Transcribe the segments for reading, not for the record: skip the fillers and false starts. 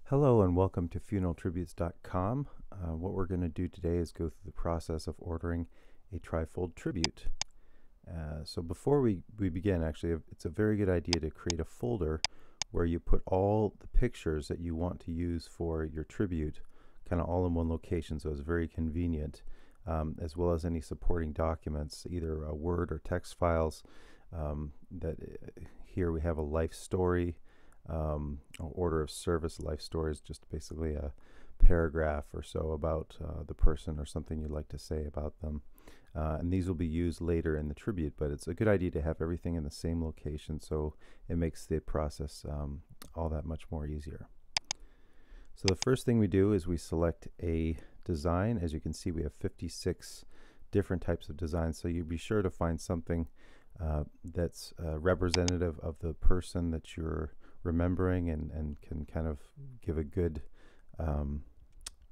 Hello and welcome to funeraltributes.com. What we're going to do today is go through the process of ordering a Trifold Tribute. So before we begin, actually, it's a very good idea to create a folder where you put all the pictures that you want to use for your tribute kind of all in one location, so it's very convenient, as well as any supporting documents, either Word or text files. Here we have a life story, order of service. Life story is just basically a paragraph or so about the person or something you'd like to say about them. And these will be used later in the tribute, but it's a good idea to have everything in the same location so it makes the process all that much more easier. So the first thing we do is we select a design. As you can see, we have 56 different types of designs, so you be sure to find something that's representative of the person that you're remembering and can kind of give a good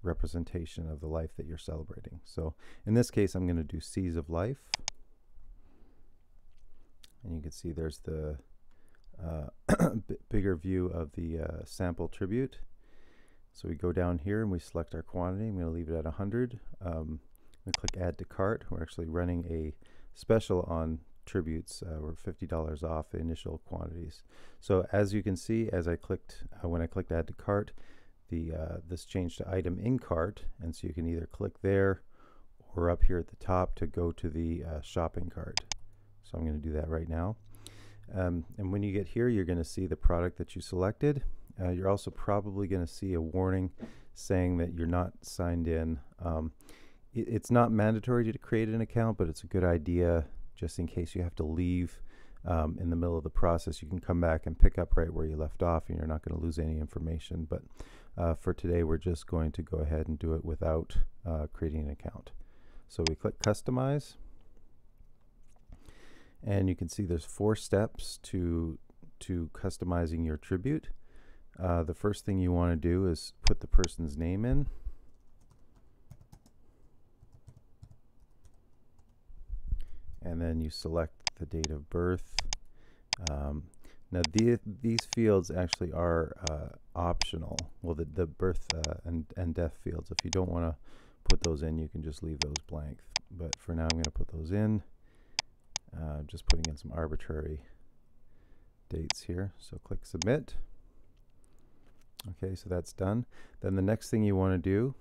representation of the life that you're celebrating. So in this case, I'm going to do Seas of Life, and you can see there's the bigger view of the sample tribute. So we go down here and we select our quantity. I'm going to leave it at 100. We click Add to Cart. We're actually running a special on tributes. We're $50 off the initial quantities. So as you can see, as I clicked when I clicked Add to Cart, this changed to Item in Cart, and so you can either click there or up here at the top to go to the shopping cart. So I'm going to do that right now. And when you get here, you're going to see the product that you selected. You're also probably going to see a warning saying that you're not signed in. It's not mandatory to create an account, but it's a good idea just in case you have to leave in the middle of the process. You can come back and pick up right where you left off, and you're not going to lose any information. But for today, we're just going to go ahead and do it without creating an account. So we click Customize, and you can see there's 4 steps to customizing your tribute. The first thing you want to do is put the person's name in. And then you select the date of birth. Now these fields actually are optional. Well, the birth and death fields. If you don't want to put those in, you can just leave those blank. But for now, I'm going to put those in. Just putting in some arbitrary dates here. So click Submit. Okay, so that's done. Then the next thing you want to do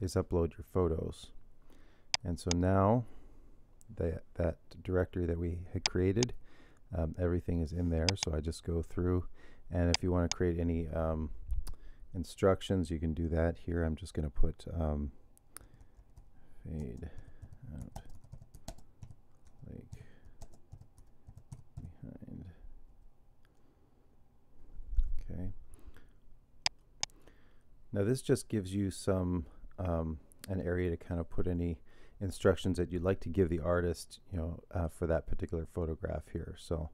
is upload your photos. And so now that directory that we had created, everything is in there. So I just go through, and if you want to create any instructions, you can do that here. I'm just going to put fade out lake behind. Okay. Now this just gives you some an area to kind of put any instructions that you'd like to give the artist, for that particular photograph here. So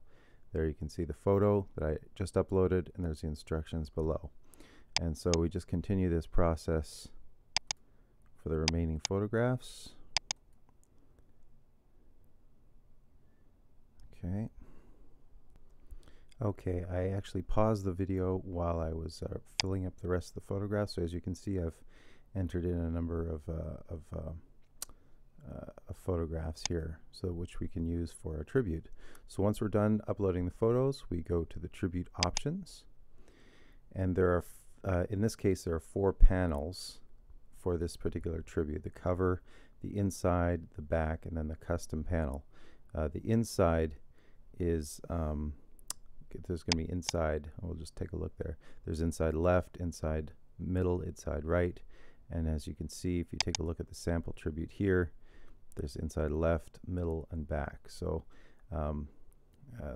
there you can see the photo that I just uploaded, and there's the instructions below. And so we just continue this process for the remaining photographs. Okay. Okay, I actually paused the video while I was filling up the rest of the photographs. So as you can see, I've entered in a number of photographs here, so which we can use for a tribute. So once we're done uploading the photos, we go to the tribute options, and there are in this case there are 4 panels for this particular tribute: the cover, the inside, the back, and then the custom panel. The inside is there's going to be inside. We'll just take a look there. There's inside left, inside middle, inside right, and as you can see, if you take a look at the sample tribute here, there's inside left, middle, and back. So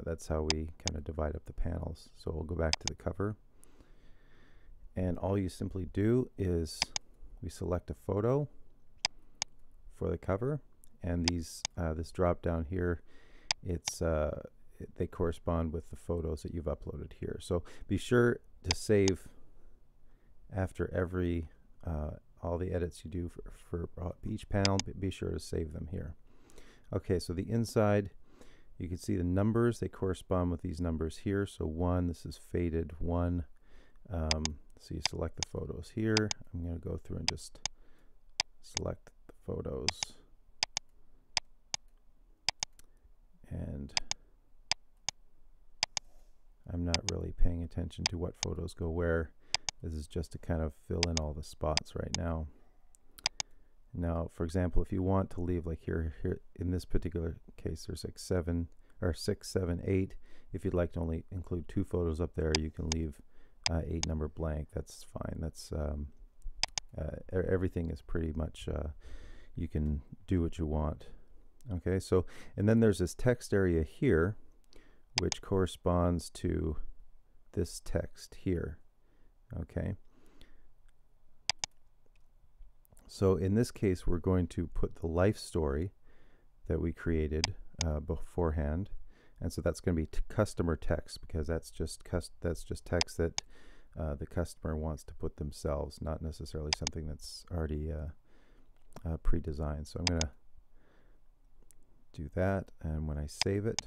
that's how we kind of divide up the panels. So we'll go back to the cover, and all you simply do is we select a photo for the cover, and these this drop down here, they correspond with the photos that you've uploaded here. So be sure to save after every all the edits you do for each panel. Be sure to save them here. Okay, so the inside, you can see the numbers, they correspond with these numbers here. So 1, this is faded 1, So you select the photos here. I'm going to go through and just select the photos. And I'm not really paying attention to what photos go where. This is just to kind of fill in all the spots right now. Now, for example, if you want to leave, like here in this particular case, there's like 7 or 6, 7, 8. If you'd like to only include 2 photos up there, you can leave 8 number blank. That's fine. That's everything is pretty much you can do what you want. Okay, so and then there's this text area here, which corresponds to this text here. Okay. So in this case, we're going to put the life story that we created beforehand, and so that's going to be customer text, because that's just text that the customer wants to put themselves, not necessarily something that's already pre-designed. So I'm going to do that, and when I save it,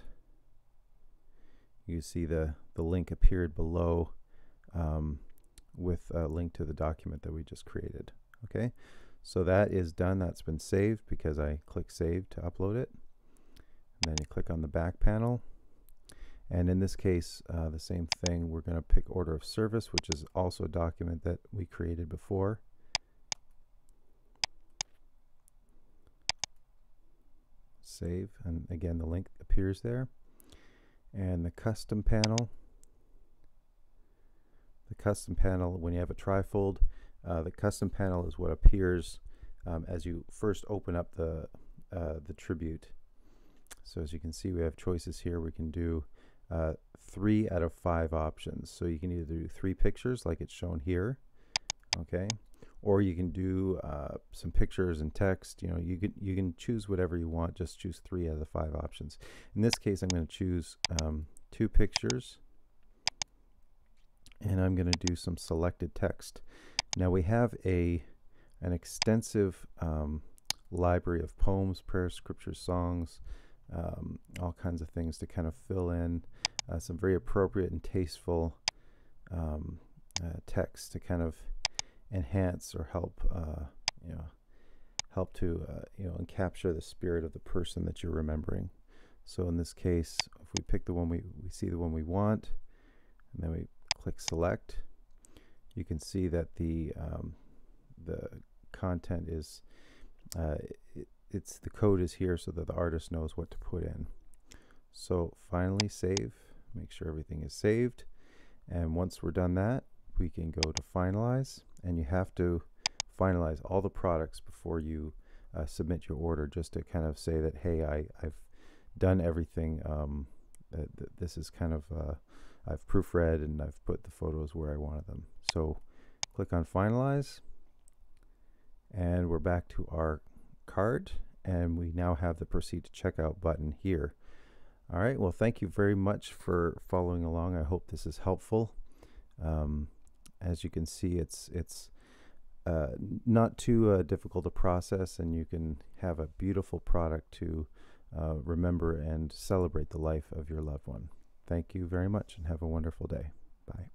you see the link appeared below with a link to the document that we just created. Okay, so that is done. That's been saved because I click Save to upload it. And then you click on the back panel. And in this case, the same thing. We're going to pick Order of Service, which is also a document that we created before. Save, and again the link appears there. And the custom panel. The custom panel, when you have a trifold, the custom panel is what appears as you first open up the Tribute. So as you can see, we have choices here. We can do 3 out of 5 options. So you can either do 3 pictures like it's shown here, okay, or you can do some pictures and text. You know, you can choose whatever you want. Just choose 3 out of the 5 options. In this case, I'm going to choose 2 pictures, and I'm going to do some selected text. Now we have an extensive library of poems, prayers, scriptures, songs, all kinds of things to kind of fill in some very appropriate and tasteful text to kind of enhance or help and capture the spirit of the person that you're remembering. So in this case, if we pick the one we see the one we want, and then we click select, you can see that the content is the code is here so that the artist knows what to put in. So finally save, make sure everything is saved, and once we're done that, we can go to finalize, and you have to finalize all the products before you submit your order, just to kind of say that, hey, I've done everything. This is kind of I've proofread and I've put the photos where I wanted them. So click on finalize, and we're back to our cart, and we now have the proceed to checkout button here. All right, well, thank you very much for following along. I hope this is helpful. As you can see, it's not too difficult to process, and you can have a beautiful product to remember and celebrate the life of your loved one. Thank you very much, and have a wonderful day. Bye.